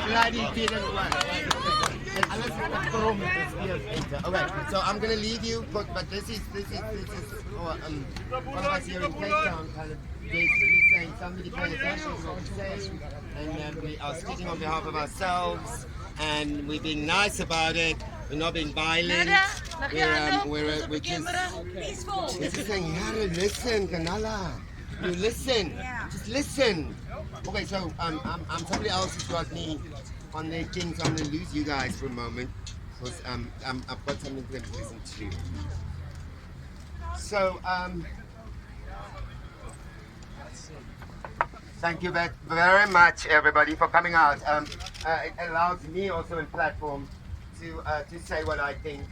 bloody didn't work. Okay, so I'm gonna leave you, but this is all of us here in Cape Town kind of basically saying somebody pay attention to what we say, and we are speaking on behalf of ourselves, and we're being nice about it. We're not being violent. We're just saying, Yara, listen, Kanala. You listen. Just listen. Okay, so I'm somebody else has got me on their thing, so I'm gonna lose you guys for a moment because I've got something to listen to. So thank you very much, everybody, for coming out. It allows me also a platform to say what I think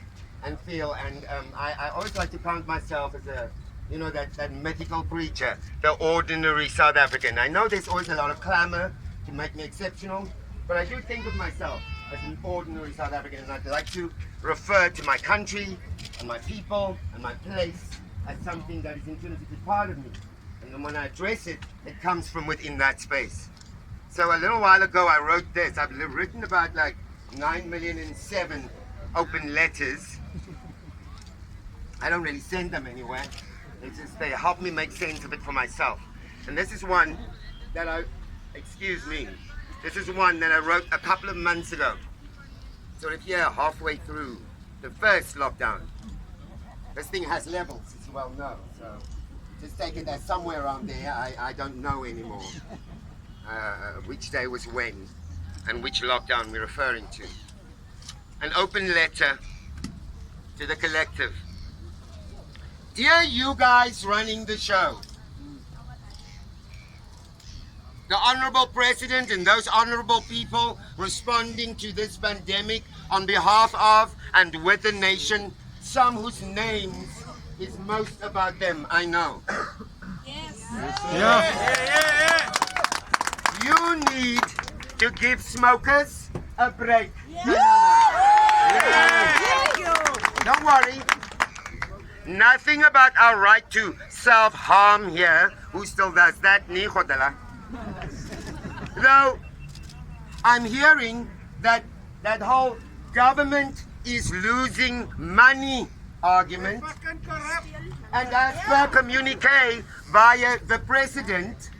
and feel, and I always like to count myself as a, you know, that mythical preacher, the ordinary South African. I know there's always a lot of clamor to make me exceptional, but I do think of myself as an ordinary South African, and I'd like to refer to my country and my people and my place as something that is intrinsically part of me. And then when I address it, it comes from within that space. So a little while ago, I wrote this. I've written about like 9,000,007 open letters. I don't really send them anywhere. It's just they help me make sense of it for myself. And this is one that this is one that I wrote a couple of months ago. Sort of here, halfway through the first lockdown. This thing has levels, as you well know. So just take it as somewhere around there. I don't know anymore which day was when and which lockdown we're referring to. An open letter to the collective. Dear you guys running the show, the Honorable President and those honorable people responding to this pandemic on behalf of and with the nation, some whose names is most about them, I know. Yes. Yeah. You need to give smokers a break. Don't worry. Nothing about our right to self-harm here. Who still does that? Nee, Godela. Though I'm hearing that whole government is losing money argument. And as per communique via the president,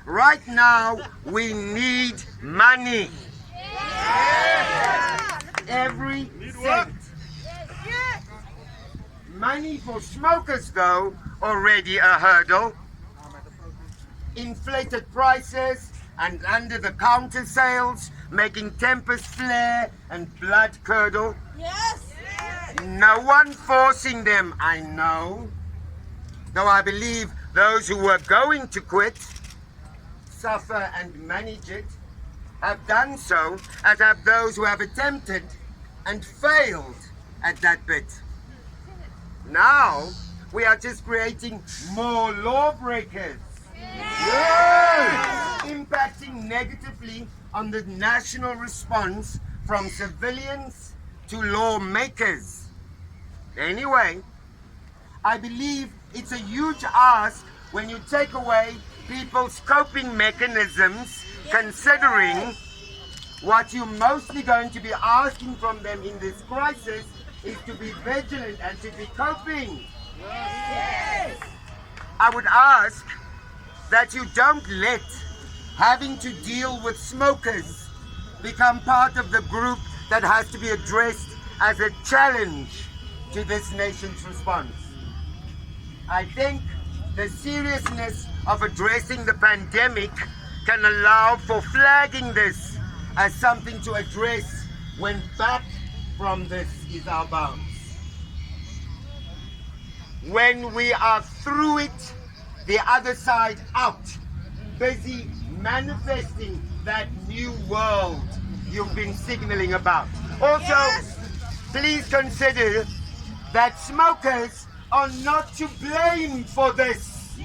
right now we need money. Every cent. Money for smokers, though, already a hurdle. Inflated prices and under-the-counter sales making tempers flare and blood curdle. Yes. No one forcing them, I know. Though I believe those who were going to quit, suffer and manage it, have done so, as have those who have attempted and failed at that bit. Now, we are just creating more lawbreakers. Yes. Impacting negatively on the national response from civilians to lawmakers. Anyway, I believe it's a huge ask when you take away people's coping mechanisms, considering what you're mostly going to be asking from them in this crisis is to be vigilant and to be coping. Yes. I would ask that you don't let having to deal with smokers become part of the group that has to be addressed as a challenge to this nation's response. I think the seriousness of addressing the pandemic can allow for flagging this as something to address when back from this is our bounds. When we are through it, the other side out, busy manifesting that new world you've been signaling about. Also, please consider that smokers are not to blame for this.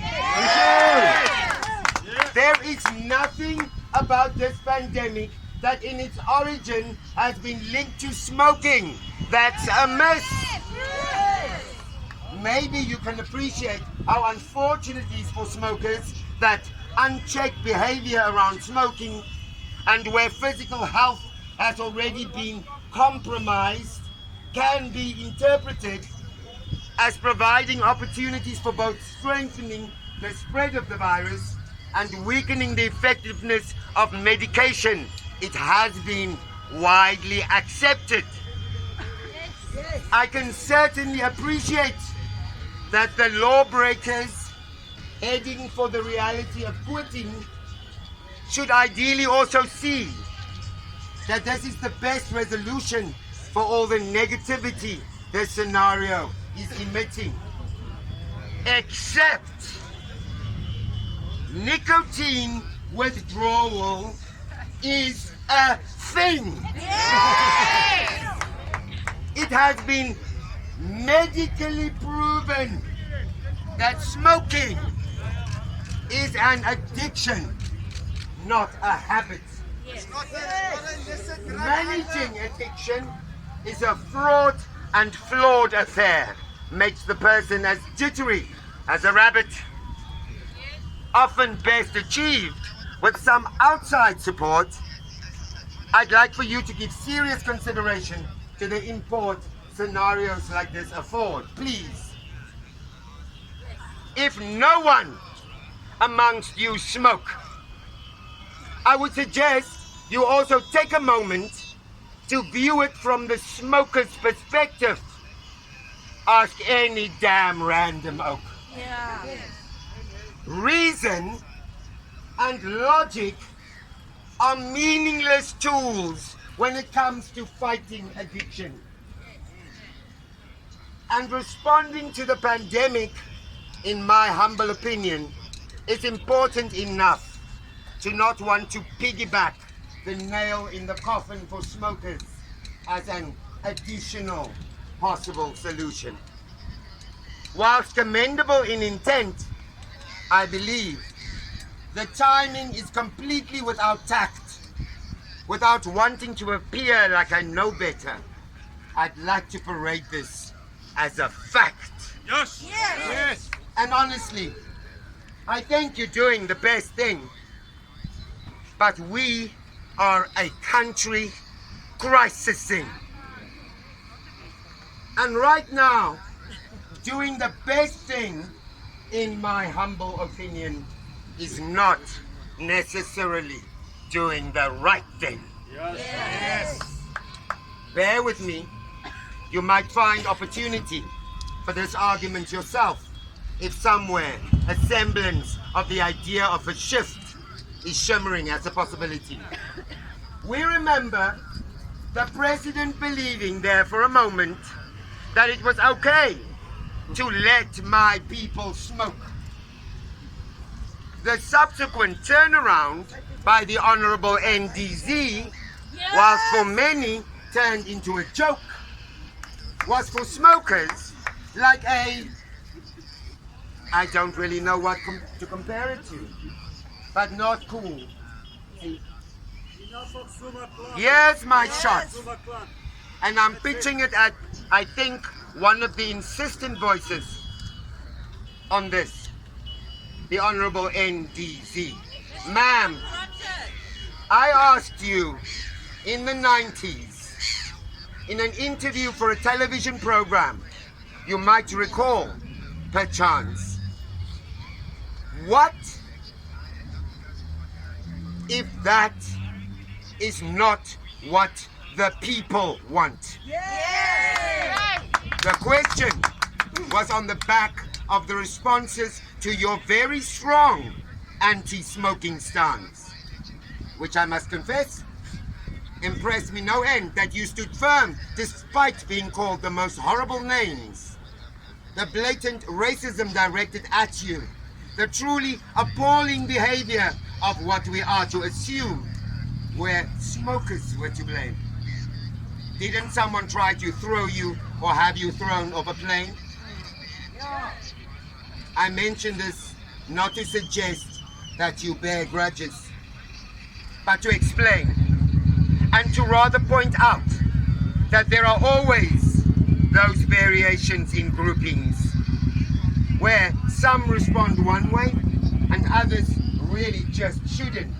There is nothing about this pandemic that in its origin has been linked to smoking. That's a myth. Maybe you can appreciate how unfortunate it is for smokers that unchecked behavior around smoking and where physical health has already been compromised can be interpreted as providing opportunities for both strengthening the spread of the virus and weakening the effectiveness of medication. It has been widely accepted. I can certainly appreciate that the lawbreakers heading for the reality of quitting should ideally also see that this is the best resolution for all the negativity this scenario is emitting. Except nicotine withdrawal is a thing. It has been medically proven that smoking is an addiction, not a habit. Managing addiction is a fraught and flawed affair. Makes the person as jittery as a rabbit. Often best achieved with some outside support. I'd like for you to give serious consideration to the import scenarios like this afford, please. If no one amongst you smoke, I would suggest you also take a moment to view it from the smoker's perspective. Ask any damn random oak. Yeah. Reason and logic are meaningless tools when it comes to fighting addiction. And responding to the pandemic, in my humble opinion, is important enough to not want to piggyback the nail in the coffin for smokers as an additional possible solution. Whilst commendable in intent, I believe the timing is completely without tact. Without wanting to appear like I know better, I'd like to parade this as a fact. Yes. Yes. And honestly, I think you're doing the best thing. But we are a country crisising. And right now, doing the best thing, in my humble opinion, is not necessarily doing the right thing. Yes. Bear with me. You might find opportunity for this argument yourself if somewhere a semblance of the idea of a shift is shimmering as a possibility. We remember the president believing there for a moment that it was okay to let my people smoke. The subsequent turnaround by the Honorable NDZ, whilst for many turned into a joke, was for smokers like I don't really know what to compare it to, but not cool. Here's my shot, and I'm pitching it at, I think, one of the insistent voices on this, the Honorable NDZ. Ma'am, I asked you in the 90s, in an interview for a television program, you might recall, perchance, what if that is not what the people want? The question was on the back of the responses to your very strong anti-smoking stance, which I must confess, impressed me no end that you stood firm despite being called the most horrible names. The blatant racism directed at you, the truly appalling behavior of what we are to assume where smokers were to blame. Didn't someone try to throw you or have you thrown off a plane? I mention this not to suggest that you bear grudges, but to explain and to rather point out that there are always those variations in groupings where some respond one way and others really just shouldn't.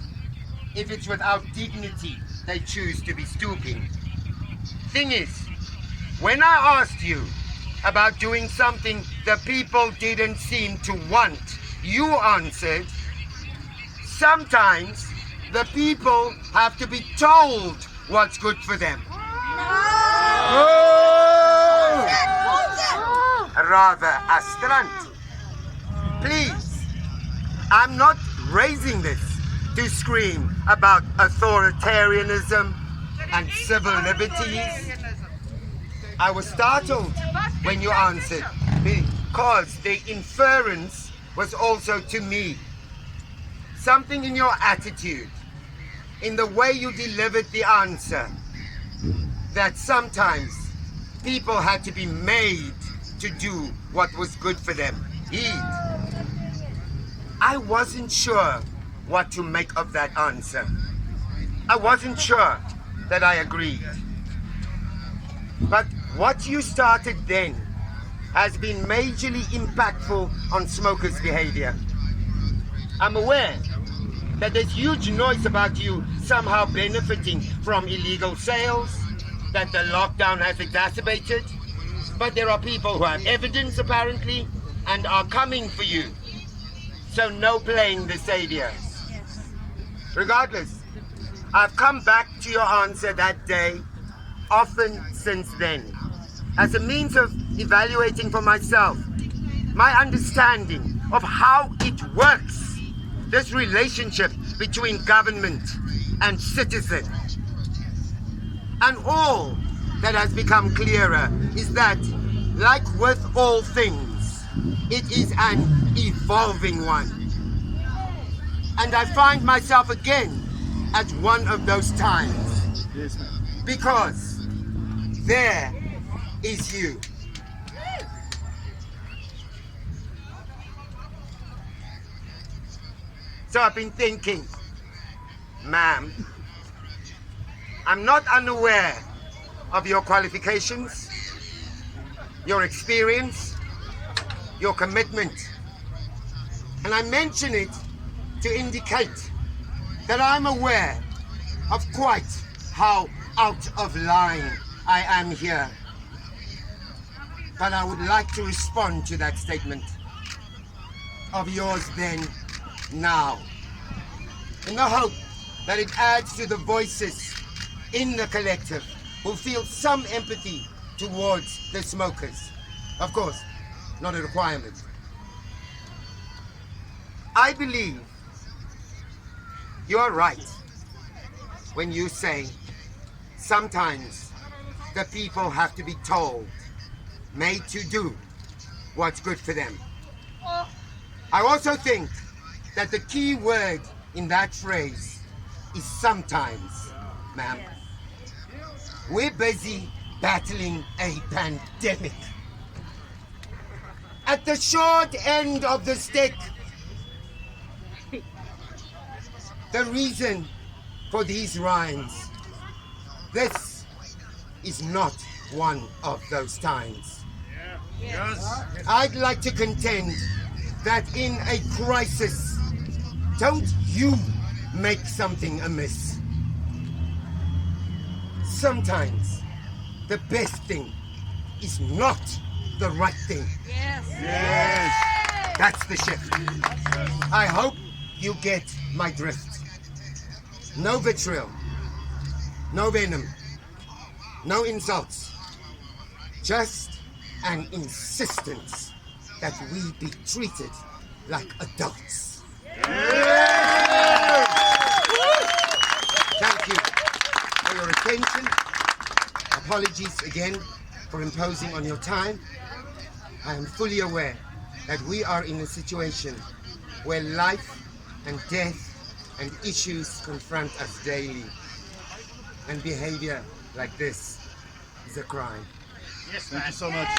if it's without dignity they choose to be stooping. Thing is, when I asked you about doing something the people didn't seem to want, you answered, sometimes the people have to be told what's good for them. Rather astrant. Please, I'm not raising this to scream about authoritarianism and civil liberties. I was startled when you answered because the inference was also to me. Something in your attitude, in the way you delivered the answer, that sometimes people had to be made to do what was good for them. I wasn't sure what to make of that answer. I wasn't sure that I agreed. But what you started then has been majorly impactful on smokers' behavior. I'm aware that there's huge noise about you somehow benefiting from illegal sales, that the lockdown has exacerbated, but there are people who have evidence apparently and are coming for you. So no playing the savior. Regardless, I've come back to your answer that day, often since then, as a means of evaluating for myself my understanding of how it works, this relationship between government and citizen. And all that has become clearer is that, like with all things, it is an evolving one. And I find myself again at one of those times. Yes, ma'am. Because there is you. So I've been thinking, ma'am, I'm not unaware of your qualifications, your experience, your commitment. And I mention it to indicate that I'm aware of quite how out of line I am here. But I would like to respond to that statement of yours then, now, in the hope that it adds to the voices in the collective who feel some empathy towards the smokers. Of course, not a requirement. I believe you're right when you say sometimes the people have to be told, made to do what's good for them. I also think that the key word in that phrase is sometimes, ma'am. We're busy battling a pandemic. At the short end of the stick, the reason for these rhymes, this is not one of those times. Yes. I'd like to contend that in a crisis, don't you make something amiss. Sometimes the best thing is not the right thing. Yes. That's the shift. I hope you get my drift. No vitriol, no venom, no insults, just an insistence that we be treated like adults. Thank you for your attention. Apologies again for imposing on your time. I am fully aware that we are in a situation where life and death and issues confront us daily. And behavior like this is a crime. Yes, thank you so much.